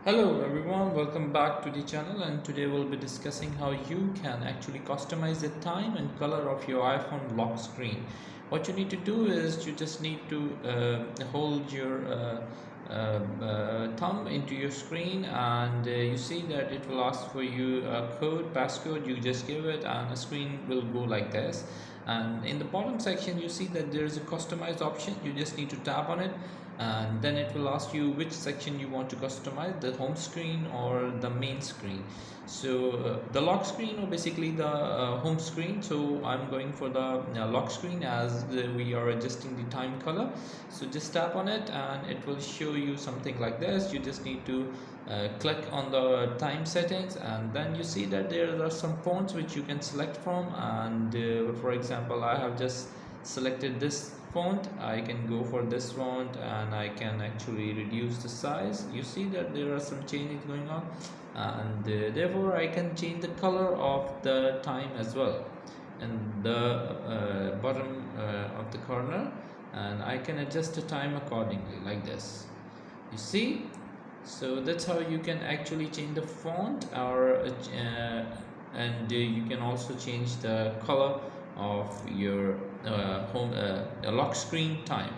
Hello everyone, welcome back to the channel, and today we'll be discussing how you can actually customize the time and color of your iPhone lock screen. What you need to do is you just need to hold your thumb into your screen, and you see that it will ask for you a passcode. You just give it and a screen will go like this. And in the bottom section you see that there is a customize option. You just need to tap on it, and then it will ask you which section you want to customize, the home screen or the main screen. So the lock screen, or basically the home screen. So I'm going for the lock screen, as we are adjusting the time color. So just tap on it and it will show you something like this. You just need to click on the time settings, and then you see that there are some fonts which you can select from. And for example, I have just selected this font. I can go for this font and I can actually reduce the size. You see that there are some changes going on, and therefore I can change the color of the time as well in the bottom of the corner, and I can adjust the time accordingly like this. You see, so that's how you can actually change the font, or and you can also change the color of your home lock screen time.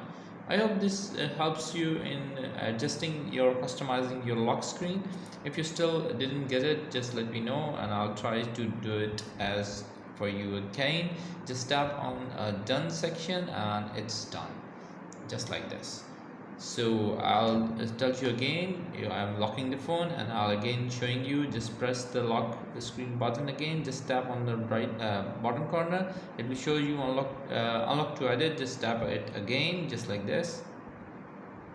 I hope this helps you in adjusting your customizing your lock screen. If you still didn't get it, just let me know and I'll try to do it as for you again. Just tap on done section and it's done, just like this. So I'll tell you again, I'm locking the phone, and I'll again showing you. Just press the lock the screen button again, just tap on the right bottom corner. It will show you unlock to edit. Just tap it again, just like this.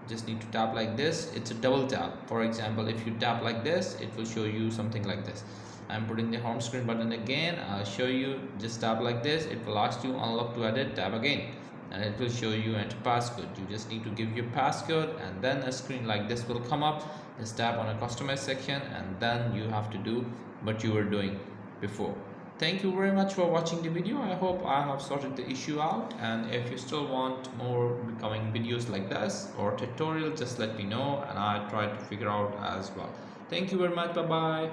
Just need to tap like this. It's a double tap. For example, if you tap like this, it will show you something like this. I'm putting the home screen button again. I'll show you. Just tap like this. It will ask you unlock to edit. Tap again and it will show you enter passcode. You just need to give your passcode, and then a screen like this will come up. Just tap on a customize section, and then you have to do what you were doing before. Thank you very much for watching the video. I hope I have sorted the issue out, and if you still want more becoming videos like this or tutorial, just let me know and I'll try to figure out as well. Thank you very much. Bye bye.